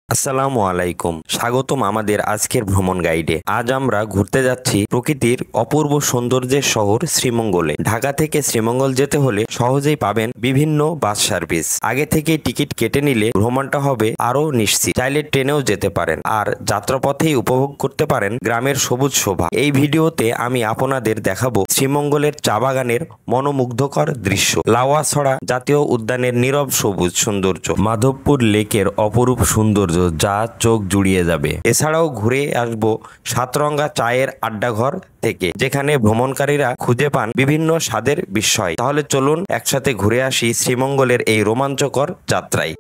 আসসালামু আলাইকুম, স্বাগতম আমাদের আজকের ভ্রমণ গাইডে। আজ আমরা ঘুরতে যাচ্ছি প্রকৃতির অপূর্ব সৌন্দর্যের শহর শ্রীমঙ্গলে। ঢাকা থেকে শ্রীমঙ্গল যেতে হলে সহজেই পাবেন বিভিন্ন বাস সার্ভিস। আগে থেকে টিকিট কেটে নিলে ভ্রমণটা হবে আরো নিশ্চিত। চাইলে ট্রেনেও যেতে পারেন, আর যাত্রাপথেই উপভোগ করতে পারেন গ্রামের সবুজ শোভা। এই ভিডিওতে আমি আপনাদের দেখাবো শ্রীমঙ্গলের চা বাগানের মনোমুগ্ধকর দৃশ্য, লাওয়াছড়া জাতীয় উদ্যানের নীরব সবুজ সৌন্দর্য, মাধবপুর লেকের অপরূপ সৌন্দর্য যা চোখ জুড়িয়ে যাবে। এছাড়াও ঘুরে আসবো সাতরঙ্গা চায়ের আড্ডাঘর থেকে, যেখানে ভ্রমণকারীরা খুঁজে পান বিভিন্ন স্বাদের বিস্ময়। তাহলে চলুন একসাথে ঘুরে আসি শ্রীমঙ্গলের এই রোমাঞ্চকর যাত্রায়।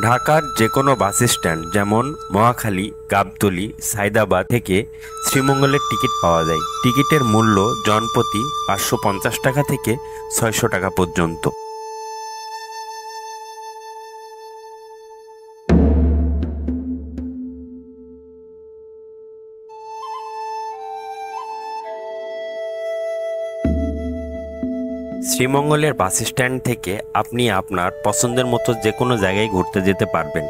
ঢাকার যে কোনো বাস স্ট্যান্ড যেমন মহাখালী, গাবতলী, সায়দাবাদ থেকে শ্রীমঙ্গলের টিকিট পাওয়া যায়। টিকিটের মূল্য জনপ্রতি 550 টাকা থেকে 600 টাকা পর্যন্ত। শ্রীমঙ্গলের বাস স্ট্যান্ড থেকে আপনি আপনার পছন্দের মতো যে কোনো জায়গায় ঘুরতে যেতে পারবেন,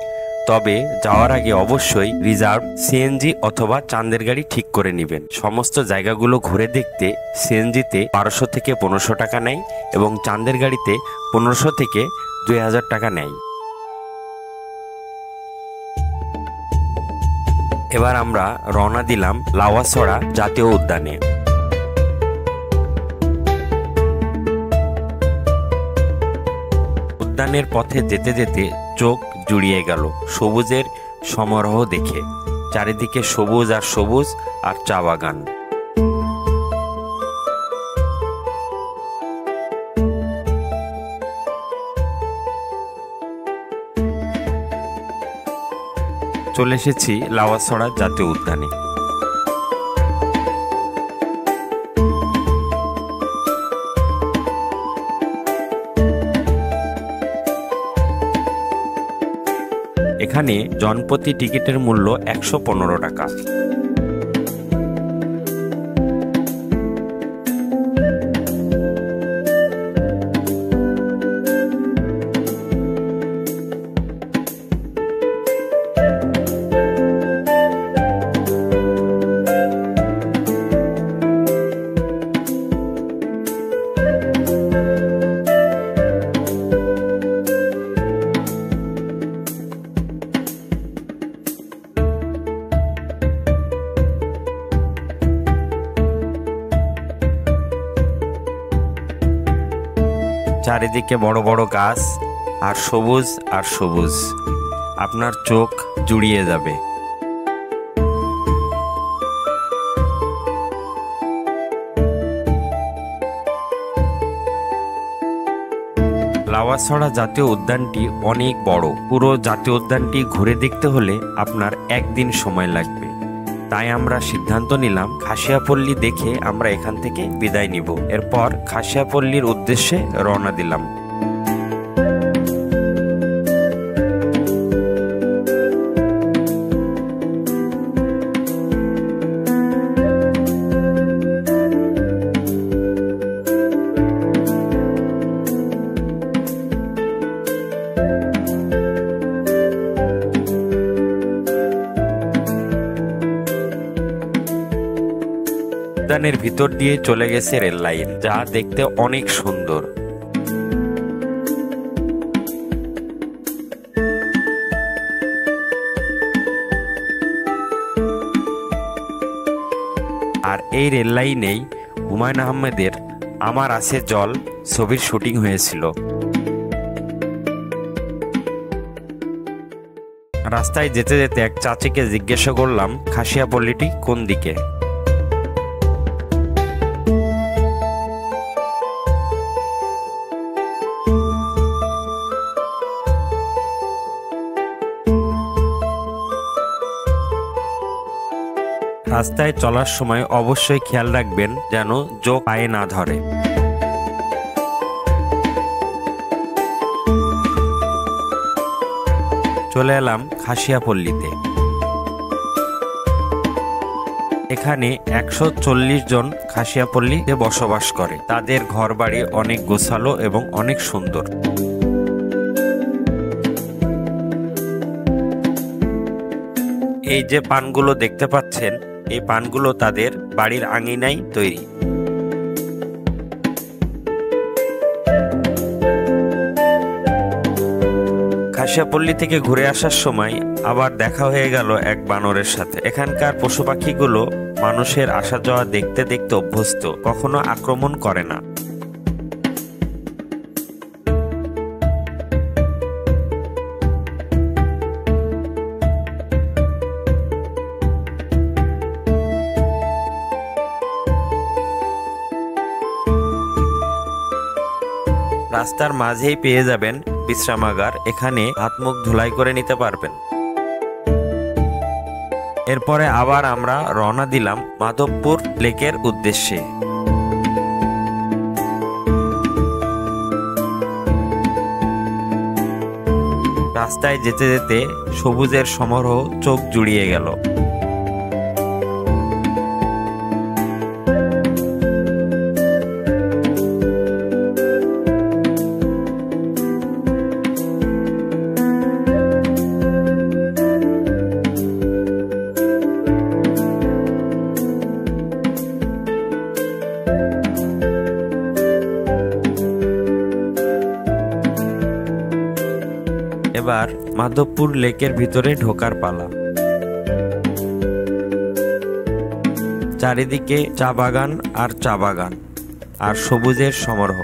তবে যাওয়ার আগে অবশ্যই রিজার্ভ সিএনজি অথবা চাঁদের গাড়ি ঠিক করে নেবেন। সমস্ত জায়গাগুলো ঘুরে দেখতে সিএনজিতে 1200 থেকে 1500 টাকা নেয় এবং চাঁদের গাড়িতে 1500 থেকে 2000 টাকা নেয়। এবার আমরা রওনা দিলাম লাওয়াছড়া জাতীয় উদ্যানে। উদ্যানের পথে যেতে যেতে চোখ জুড়িয়ে গেল সবুজের সমারোহ দেখে। চারিদিকে সবুজ আর সবুজ আর চা বাগান। চলে এসেছি লাওয়াছড়া জাতীয় উদ্যানে। এখানে জনপ্রতি টিকিটের মূল্য 115 টাকা। চারিদিকে বড় বড় গাছ আর সবুজ আর সবুজ, আপনার চোখ জুড়িয়ে যাবে। লাওয়াছড়া জাতীয় উদ্যানটি অনেক বড়। পুরো জাতীয় উদ্যানটি ঘুরে দেখতে হলে আপনার একদিন সময় লাগবে। তাই আমরা সিদ্ধান্ত নিলাম খাসিয়াপল্লী দেখে আমরা এখান থেকে বিদায় নিব। এরপর খাসিয়াপল্লীর উদ্দেশ্যে রওনা দিলাম। উদ্যানের ভিতর দিয়ে চলে গেছে রেল লাইন, যা দেখতে অনেক সুন্দর। আর এই রেল লাইনেই হুমায়ুন আহমেদের আমার আছে জল ছবির শুটিং হয়েছিল। রাস্তায় যেতে যেতে এক চাচিকে জিজ্ঞাসা করলাম খাসিয়াপল্লীটি কোন দিকে। রাস্তায় চলার সময় অবশ্যই খেয়াল রাখবেন যেন চোখ পায়ে না ধরে। চলে এলাম খাসিয়াপল্লীতে। এখানে 140 জন খাসিয়াপল্লীতে বসবাস করে। তাদের ঘরবাড়ি অনেক গোছালো এবং অনেক সুন্দর। এই যে পানগুলো দেখতে পাচ্ছেন, এই পানগুলো তাদের বাড়ির আঙিনায় তৈরি। খাসিয়াপল্লী থেকে ঘুরে আসার সময় আবার দেখা হয়ে গেল এক বানরের সাথে। এখানকার পশু পাখিগুলো মানুষের আসা যাওয়া দেখতে দেখতে অভ্যস্ত, কখনো আক্রমণ করে না। রাস্তার মাঝেই পেয়ে যাবেন বিশ্রামাগার, এখানে হাত মুখ ধুলাই করে নিতে পারবেন। এরপরে আবার আমরা রওনা দিলাম মাধবপুর লেকের উদ্দেশ্যে। রাস্তায় যেতে যেতে সবুজের সমারোহ চোখ জুড়িয়ে গেল। এবার মাধবপুর লেকের ভিতরে ঢোকার পালা। চারিদিকে চা বাগান আর চা বাগান আর সবুজের সমারোহ।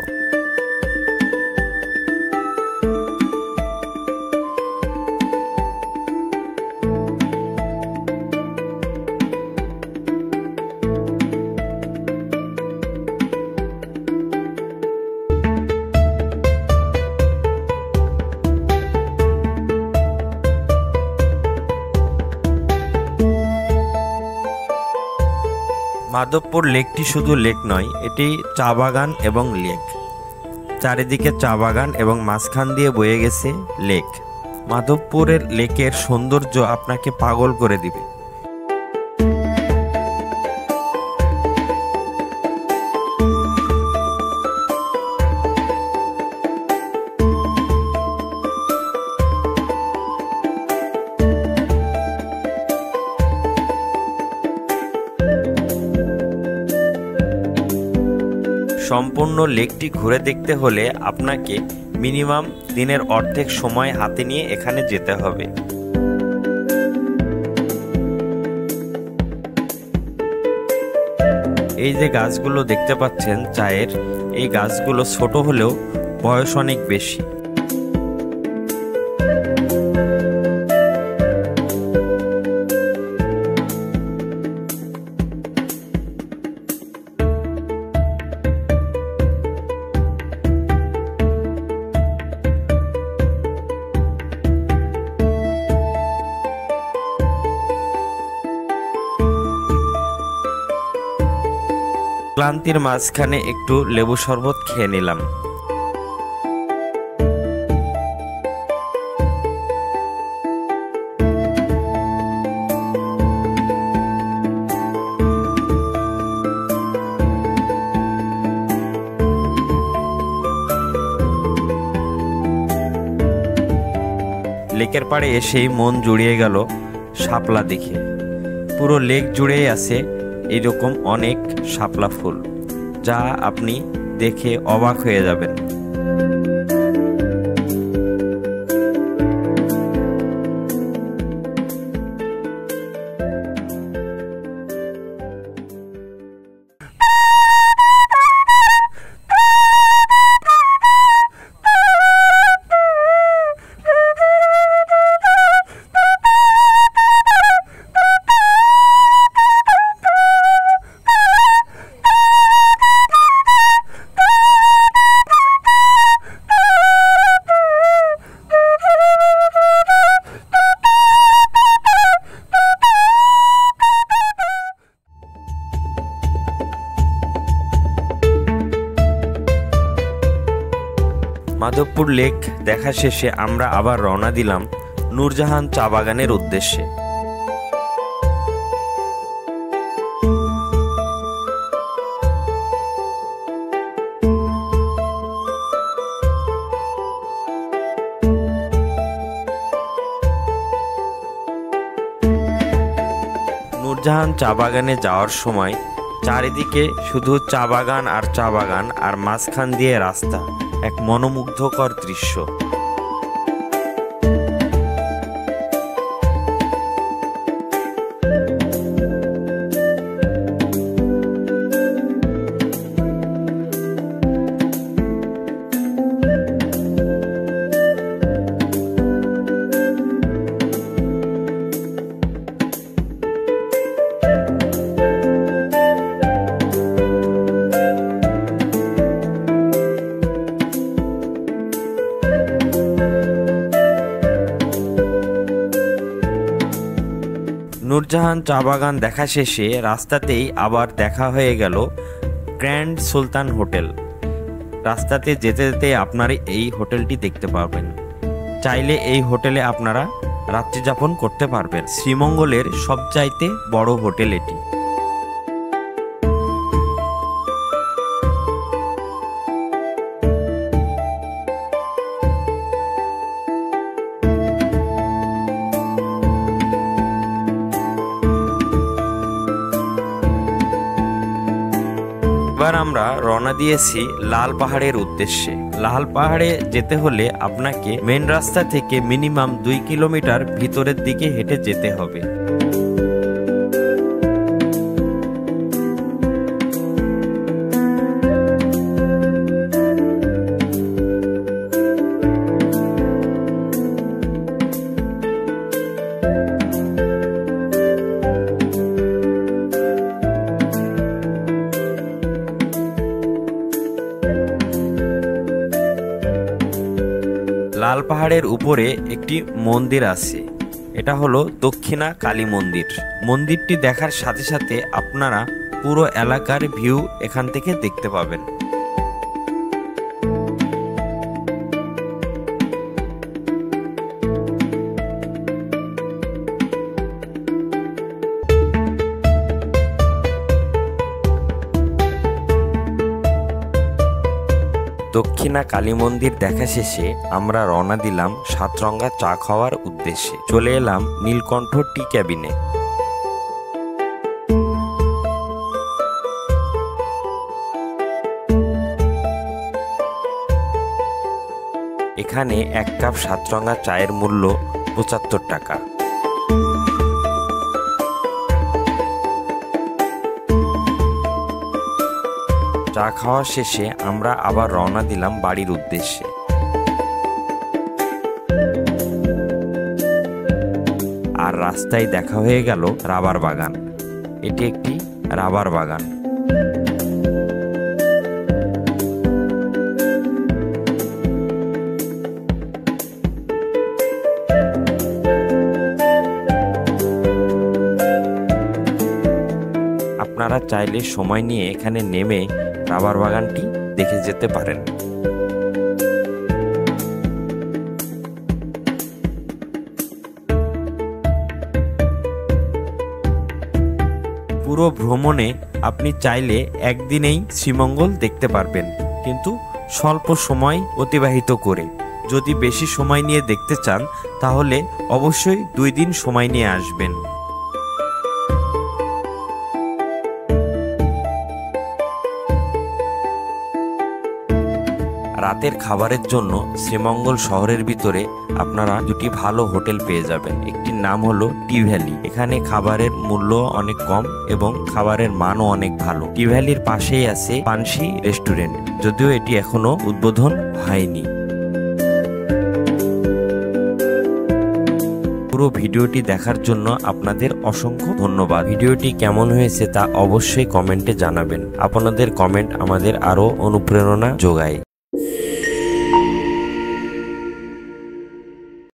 মাধবপুর লেকটি শুধু লেক নয়, এটি চা বাগান এবং লেক। চারিদিকে চা বাগান এবং মাঝখান দিয়ে বয়ে গেছে লেক। মাধবপুরের লেকের সৌন্দর্য আপনাকে পাগল করে দিবে। সম্পূর্ণ লেকটি ঘুরে দেখতে হলে আপনাকে মিনিমাম দিনের অর্ধেক সময় হাতে নিয়ে এখানে যেতে হবে। এই যে গাছগুলো দেখতে পাচ্ছেন চায়ের, এই গাছগুলো ছোট হলেও বয়স অনেক বেশি। ক্লান্তির মাঝখানে একটু লেবু শরবত খেয়ে নিলাম। লেকের পাড়ে এসেই মন জুড়িয়ে গেল শাপলা দেখে। পুরো লেক জুড়েই আছে এরকম অনেক শাপলা ফুল, যা আপনি দেখে অবাক হয়ে যাবেন। মাধবপুর লেক দেখা শেষে আমরা আবার রওনা দিলাম নূরজাহান চা বাগানের উদ্দেশ্যে। নূরজাহান চা বাগানে যাওয়ার সময় চারিদিকে শুধু চা বাগান আর মাঝখান দিয়ে রাস্তা, এক মনোমুগ্ধকর দৃশ্য। নূরজাহান চা বাগান দেখা শেষে রাস্তাতেই আবার দেখা হয়ে গেল গ্র্যান্ড সুলতান হোটেল। রাস্তাতে যেতে যেতে আপনারা এই হোটেলটি দেখতে পাবেন। চাইলে এই হোটেলে আপনারা রাত্রি যাপন করতে পারবেন। শ্রীমঙ্গলের সবচাইতে বড় হোটেল এটি। এবার আমরা রওনা দিয়েছি লাল পাহাড়ের উদ্দেশ্যে। লাল পাহাড়ে যেতে হলে আপনাকে মেন রাস্তা থেকে মিনিমাম 2 কিলোমিটার ভিতরের দিকে হেঁটে যেতে হবে। লাল পাহাড়ের উপরে একটি মন্দির আছে, এটা হলো দক্ষিণা কালী মন্দির। মন্দিরটি দেখার সাথে সাথে আপনারা পুরো এলাকার ভিউ এখান থেকে দেখতে পাবেন। দক্ষিণা কালী মন্দির দেখা শেষে আমরা রওনা দিলাম সাতরঙ্গা চা খাওয়ার উদ্দেশ্যে। চলে এলাম নীলকণ্ঠ টি ক্যাবিনে। এখানে 1 কাপ সাতরঙ্গা চায়ের মূল্য 75 টাকা। চা খাওয়া শেষে আমরা আবার রওনা দিলাম বাড়ির উদ্দেশ্যে। আর রাস্তায় দেখা হয়ে গেল রাবার বাগান। এটি একটি রাবার বাগান। আপনারা চাইলে সময় নিয়ে এখানে নেমে রাবার বাগানটি দেখে যেতে পারেন। পুরো ভ্রমণে আপনি চাইলে একদিনেই শ্রীমঙ্গল দেখতে পারবেন, কিন্তু স্বল্প সময় অতিবাহিত করে। যদি বেশি সময় নিয়ে দেখতে চান তাহলে অবশ্যই 2 দিন সময় নিয়ে আসবেন। রাতের খাবারের জন্য শ্রীমঙ্গল শহরের ভিতরে আপনারা 2টি ভালো হোটেল পেয়ে যাবেন। একটির নাম হলো টি ভ্যালি। এখানে খাবারের মূল্য অনেক কম এবং খাবারের মানও অনেক ভালো। টি ভ্যালির পাশেই আছে পানসি রেস্টুরেন্ট, যদিও এটি এখনো উদ্বোধন হয়নি। পুরো ভিডিওটি দেখার জন্য আপনাদের অসংখ্য ধন্যবাদ। ভিডিওটি কেমন হয়েছে তা অবশ্যই কমেন্টে জানাবেন। আপনাদের কমেন্ট আমাদের আরো অনুপ্রেরণা যোগায়।